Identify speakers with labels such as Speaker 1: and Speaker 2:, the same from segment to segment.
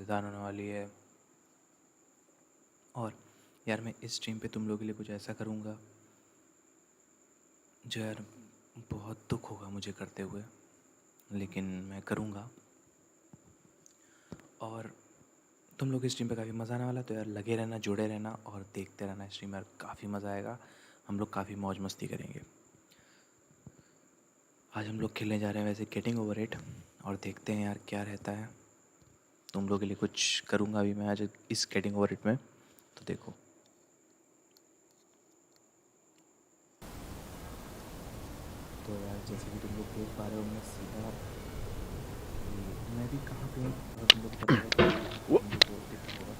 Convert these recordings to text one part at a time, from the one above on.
Speaker 1: मज़ेदार होने वाली है। और यार मैं इस स्ट्रीम पे तुम लोगों के लिए कुछ ऐसा करूँगा जो यार बहुत दुख होगा मुझे करते हुए, लेकिन मैं करूँगा। और तुम लोग इस स्ट्रीम पे काफ़ी मज़ा आने वाला है, तो यार लगे रहना, जुड़े रहना और देखते रहना स्ट्रीम। यार काफ़ी मज़ा आएगा, हम लोग काफ़ी मौज मस्ती करेंगे। आज हम लोग खेलने जा रहे हैं वैसे गेटिंग ओवर इट, और देखते हैं यार क्या रहता है। तुम लोग के लिए कुछ करूँगा अभी मैं आज इस गेटिंग ओवर इट में, तो देखो। तो यार जैसे कि तुम लोग देख पा रहे हो, मैं सीधा मैं भी कहाँ पे हूँ और तुम लोग को पता है कि तुम लोग को दिख होगा।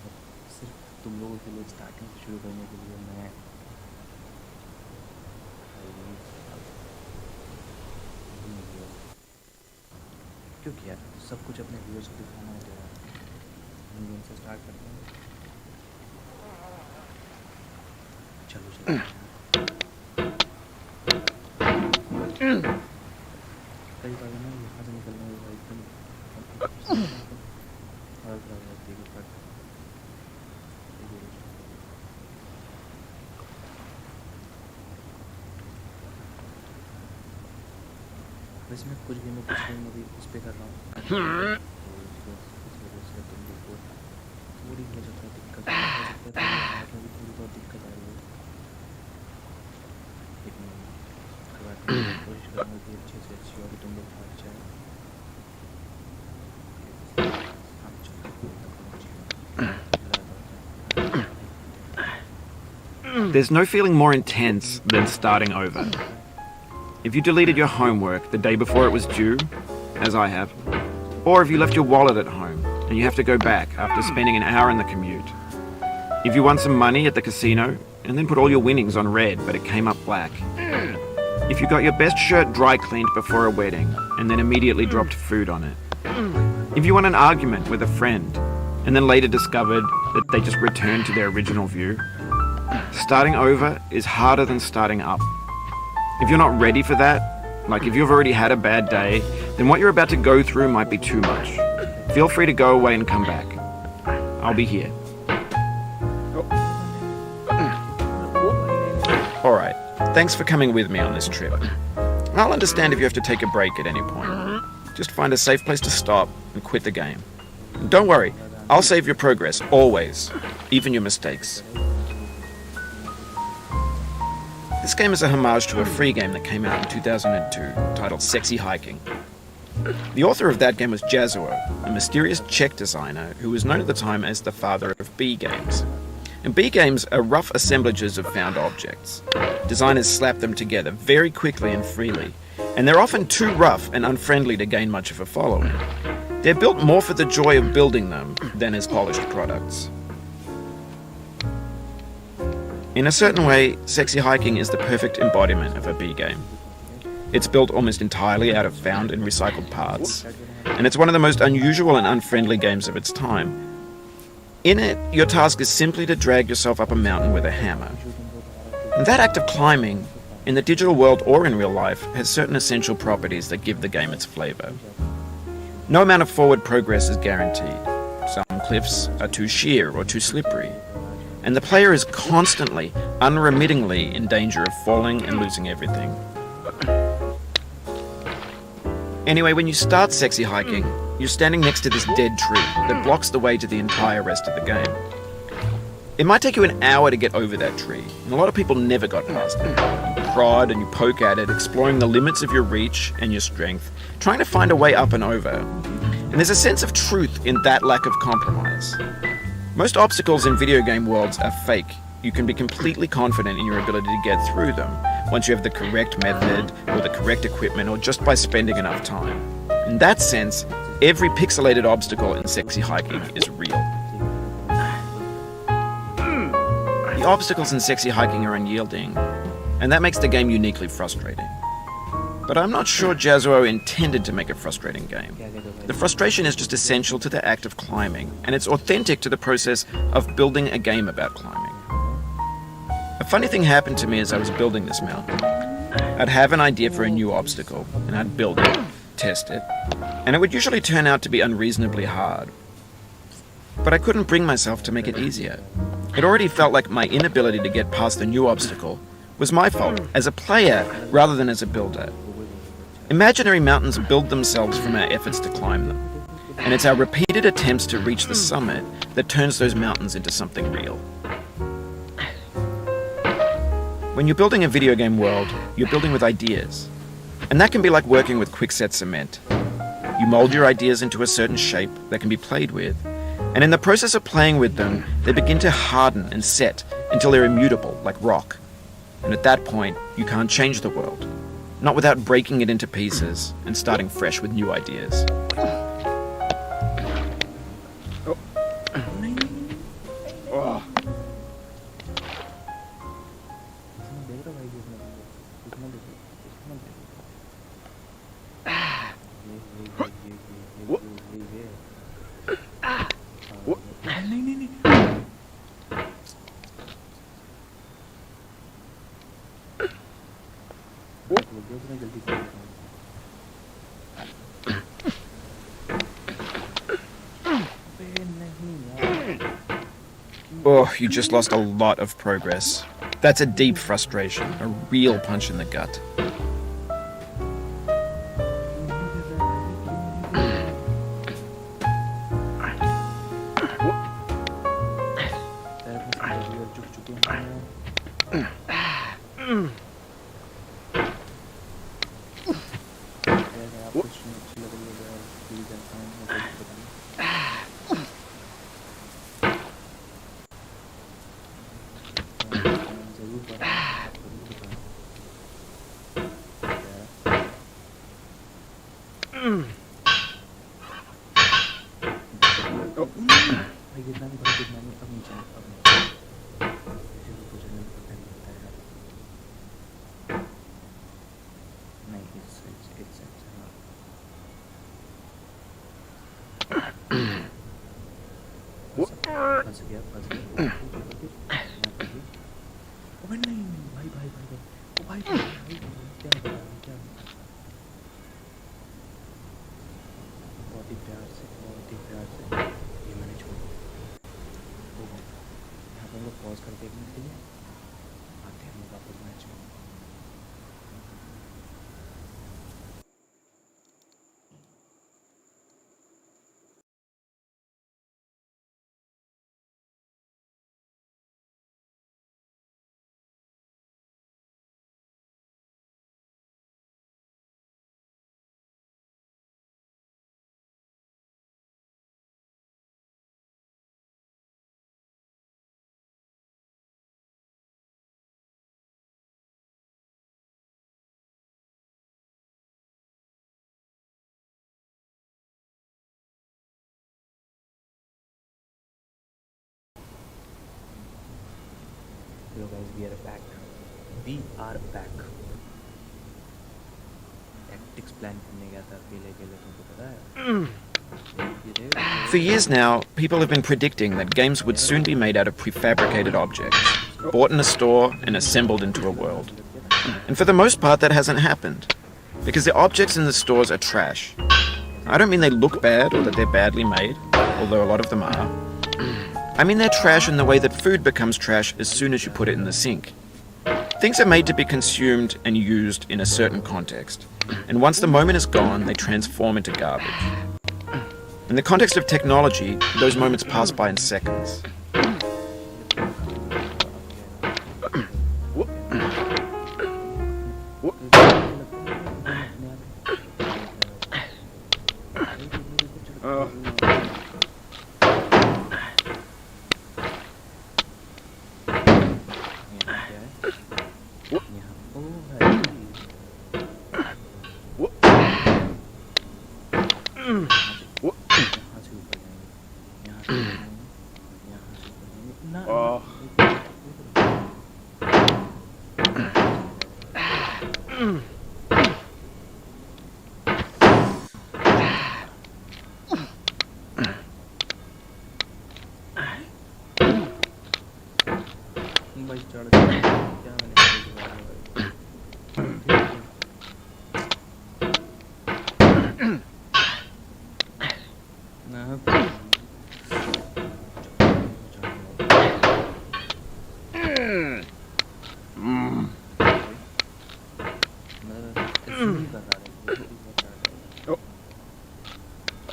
Speaker 1: और सिर्फ तुम लोगों के लिए स्टार्टिंग से शुरू करने के लिए मैं क्योंकि यार सब कुछ अपने व्यूअर्स को दिखाना है, तो यार हम लोग से स्टार्ट करते हैं। चलो चलो कई बार ना यहाँ से निकलने में एकदम और वैसे मैं कुछ गेम अभी उस पर कर रहा हूँ, तो इस वजह से तुम लोग को थोड़ी हो सकता है दिक्कत, हो सकता है हाथ में भी थोड़ी बहुत दिक्कत आ रही है, लेकिन कोशिश करूँगा कि अच्छे से अच्छी और तुम लोग हाथ जाए।
Speaker 2: There's no feeling more intense than starting over. If you deleted your homework the day before it was due, as I have, or if you left your wallet at home and you have to go back after spending an hour in the commute. If you won some money at the casino and then put all your winnings on red but it came up black. If you got your best shirt dry cleaned before a wedding and then immediately dropped food on it. If you won an argument with a friend and then later discovered that they just returned to their original view. Starting over is harder than starting up. If you're not ready for that, like if you've already had a bad day, then what you're about to go through might be too much. Feel free to go away and come back. I'll be here. Alright, thanks for coming with me on this trip. I'll understand if you have to take a break at any point. Just find a safe place to stop and quit the game. And don't worry, I'll save your progress, always, even your mistakes. This game is a homage to a free game that came out in 2002 titled Sexy Hiking. The author of that game was Jazuo, a mysterious Czech designer who was known at the time as the father of B games. And B games are rough assemblages of found objects. Designers slap them together very quickly and freely, and they're often too rough and unfriendly to gain much of a following. They're built more for the joy of building them than as polished products. In a certain way, Sexy Hiking is the perfect embodiment of a B game. It's built almost entirely out of found and recycled parts, and it's one of the most unusual and unfriendly games of its time. In it, your task is simply to drag yourself up a mountain with a hammer. And that act of climbing, in the digital world or in real life, has certain essential properties that give the game its flavour. No amount of forward progress is guaranteed. Some cliffs are too sheer or too slippery. And the player is constantly, unremittingly in danger of falling and losing everything. Anyway, when you start Sexy Hiking, you're standing next to this dead tree that blocks the way to the entire rest of the game. It might take you an hour to get over that tree, and a lot of people never got past it. You prod and you poke at it, exploring the limits of your reach and your strength, trying to find a way up and over. And there's a sense of truth in that lack of compromise. Most obstacles in video game worlds are fake. You can be completely confident in your ability to get through them once you have the correct method or the correct equipment or just by spending enough time. In that sense, every pixelated obstacle in Sexy Hiking is real. The obstacles in Sexy Hiking are unyielding, and that makes the game uniquely frustrating. But I'm not sure Jazuo intended to make a frustrating game. The frustration is just essential to the act of climbing, and it's authentic to the process of building a game about climbing. A funny thing happened to me as I was building this mountain. I'd have an idea for a new obstacle, and I'd build it. test it, and it would usually turn out to be unreasonably hard. But I couldn't bring myself to make it easier. It already felt like my inability to get past the new obstacle was my fault as a player rather than as a builder. Imaginary mountains build themselves from our efforts to climb them, and it's our repeated attempts to reach the summit that turns those mountains into something real. When you're building a video game world, you're building with ideas, and that can be like working with quickset cement. You mold your ideas into a certain shape that can be played with, and in the process of playing with them, they begin to harden and set until they're immutable, like rock. And at that point, you can't change the world, not without breaking it into pieces and starting fresh with new ideas. Oh, you just lost a lot of progress. That's a deep frustration, a real punch in the gut.
Speaker 1: Hello guys, we are back. We are back. Tactics plan करने गया था अकेले तुमको पता है?
Speaker 2: For years now, people have been predicting that games would soon be made out of prefabricated objects, bought in a store and assembled into a world. And for the most part, that hasn't happened, because the objects in the stores are trash. I don't mean they look bad or that they're badly made, although a lot of them are. I mean they're trash in the way that food becomes trash as soon as you put it in the sink. Things are made to be consumed and used in a certain context, and once the moment is gone, they transform into garbage. In the context of technology, those moments pass by in seconds.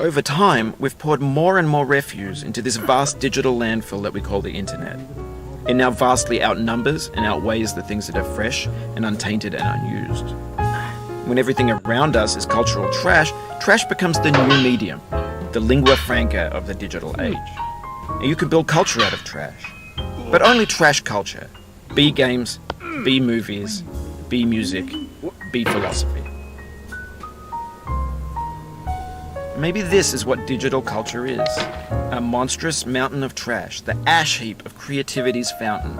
Speaker 2: Over time, we've poured more and more refuse into this vast digital landfill that we call the internet. It now vastly outnumbers and outweighs the things that are fresh and untainted and unused. When everything around us is cultural trash, trash becomes the new medium, the lingua franca of the digital age. And you can build culture out of trash. But only trash culture. Be games, be movies, be music, be philosophy. Maybe this is what digital culture is. A monstrous mountain of trash, the ash heap of creativity's fountain.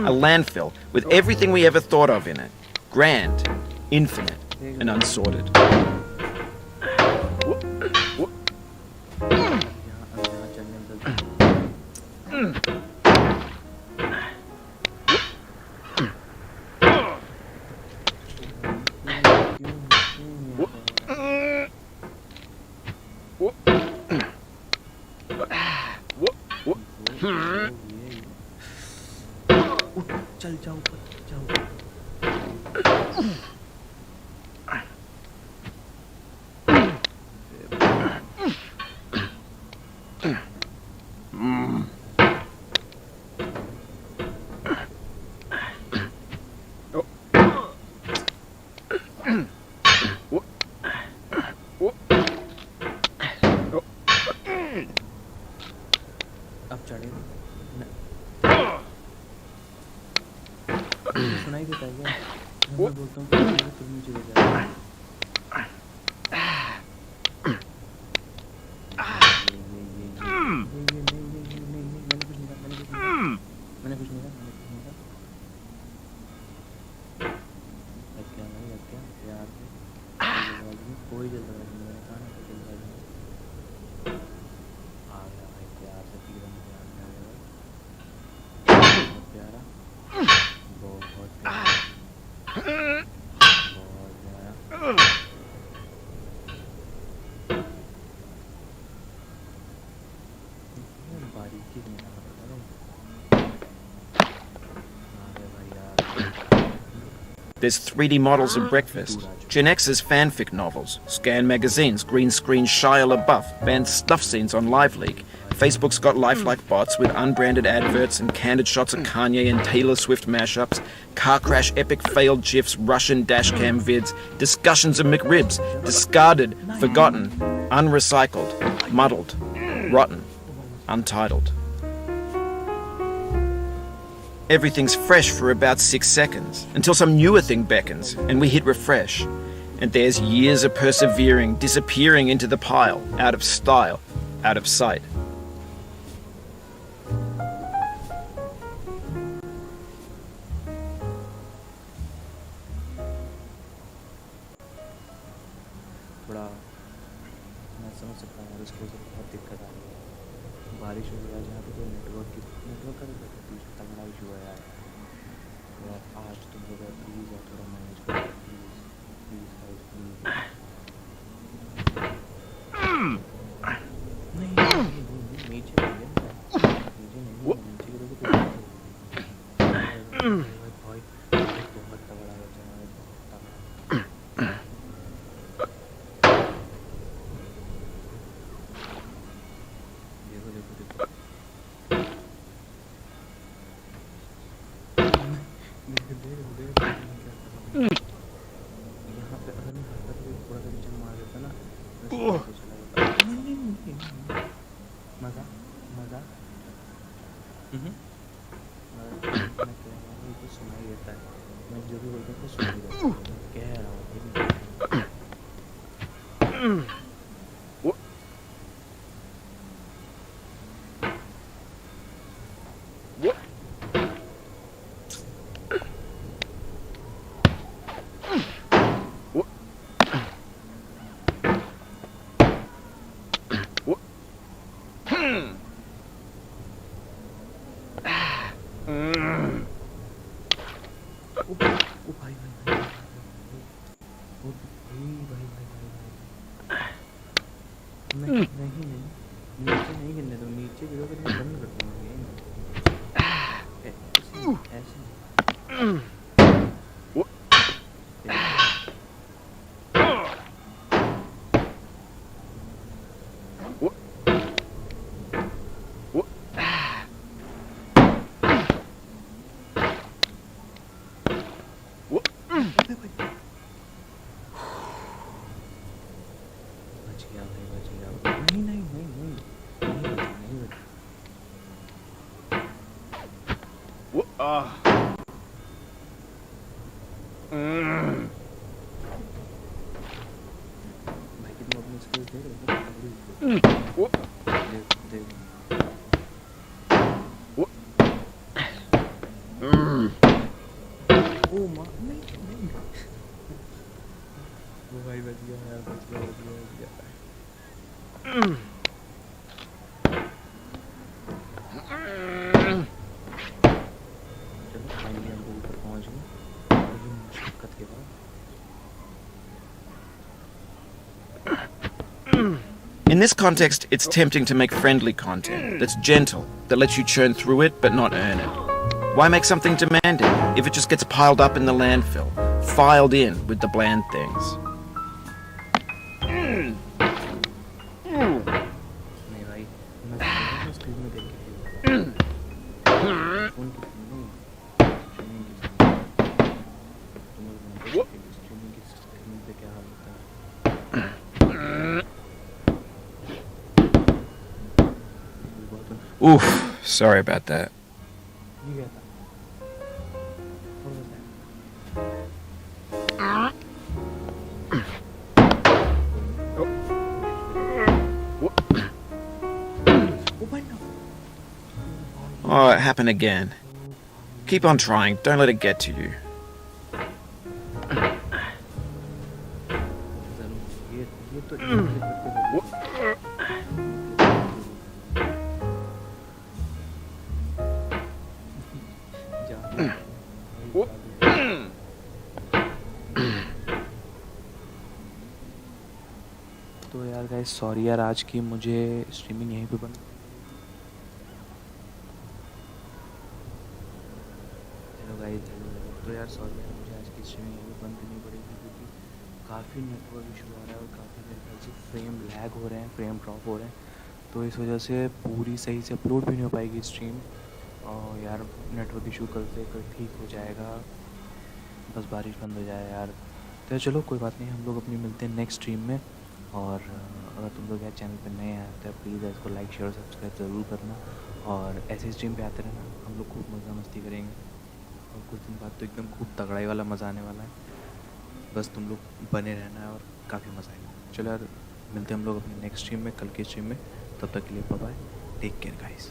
Speaker 2: A landfill with everything we ever thought of in it. Grand, infinite, and unsorted.
Speaker 1: चल जाओ ऊपर जाओ अब चढ़े सुनाई देता है क्या? मैं बोलता हूँ तुम नीचे ले जाओ। मैंने कुछ नहीं कहा यार कोई जल्दबाजी नहीं है कहाँ कोई जल्दबाजी नहीं आ गया भाई प्यार से तीरन प्यारा बहुत प्यारा बारीकी नहीं
Speaker 2: There's 3D models of breakfast, Gen X's fanfic novels, Scan magazines, green screen Shia LaBeouf, banned stuff scenes on LiveLeak. Facebook's got lifelike bots with unbranded adverts and candid shots of Kanye and Taylor Swift mashups, car crash epic failed GIFs, Russian dashcam vids, discussions of McRibs, discarded, forgotten, unrecycled, muddled, rotten, untitled. Everything's fresh for about 6 seconds, until some newer thing beckons, and we hit refresh. And there's years of persevering, disappearing into the pile, out of style, out of sight.
Speaker 1: थोड़ा मैं समझ सकता हूँ इसको बहुत दिक्कत आ रही है बारिश हो गया जहाँ पे कोई नेटवर्क का तगड़ा इशू है यार आज तुम लोग प्लीज़ यार थोड़ा मैनेज करो प्लीज़ नहीं नीचे नहीं करोगे तो भाई बहुत तगड़ा है बहुत तगड़ा यहाँ पे अगर मैं हाथ पे थोड़ा सा नीचे मार देता ना मज़ा मज़ा मैं कह रहा हूँ तो सुनाई देता है मैं जो भी बोलता हूँ तो सुनाई देता है मैं कह रहा हूँ नहीं नीचे नहीं गिरने दो नीचे गिरोगे तो मैं बंद कर दूँगा ऐसे भाई कि तुम अपनी स्पेस दे रहे हो क्या? दे दे ओ माँ नहीं नहीं वो भाई बच गया यार, बच गया बच गया बच गया। चलो फाइनली हम लोग ऊपर पहुंच गए बड़ी मुशक्कत के बाद।
Speaker 2: In this context, it's tempting to make friendly content that's gentle, that lets you churn through it but not earn it. Why make something demanding if it just gets piled up in the landfill, filed in with the bland things?
Speaker 1: नहीं भाई मैं screen में देख के feel कर रहा हूँ। Phone की नहीं स्ट्रीमिंग की तुम लोग जानते हो कि स्ट्रीमिंग की स्क्रीन पे क्या हाल होता है। बहुत
Speaker 2: Oof, sorry about that.
Speaker 1: ये क्या था? What was that? Open up.
Speaker 2: Oh, it happened again. Keep on trying, don't let it get to you.
Speaker 1: ये तो तो यार गाइस सॉरी यार, आज की मुझे स्ट्रीमिंग यहीं पे बंद। हेलो गाइस, तो यार सॉरी यार, मुझे आज की स्ट्रीमिंग यहीं पे बंद करनी पड़ेगी क्योंकि काफ़ी नेटवर्क इशू आ रहा है और काफ़ी मेरे ख्याल से फ्रेम लैग हो रहे हैं, फ्रेम ड्रॉप हो रहे हैं। तो इस वजह से पूरी सही से अपलोड भी नहीं हो पाएगी स्ट्रीम। और यार नेटवर्क इशू कल से कल ठीक हो जाएगा, बस बारिश बंद हो जाए यार। तो चलो कोई बात नहीं, हम लोग अपनी मिलते हैं नेक्स्ट स्ट्रीम में। और अगर तुम लोग यार चैनल पर नए आए तो प्लीज़ इसको लाइक शेयर सब्सक्राइब ज़रूर करना। और ऐसे स्ट्रीम पे आते रहना, हम लोग खूब मज़ा मस्ती करेंगे। और कुछ दिन बाद तो एकदम खूब तगड़ाई वाला मज़ा आने वाला है। बस तुम लोग बने रहना है और काफ़ी मज़ा आएगा। चलो यार मिलते हैं हम लोग अपनी नेक्स्ट स्ट्रीम में, कल की स्ट्रीम में। तब तक के लिए bye bye, take care guys.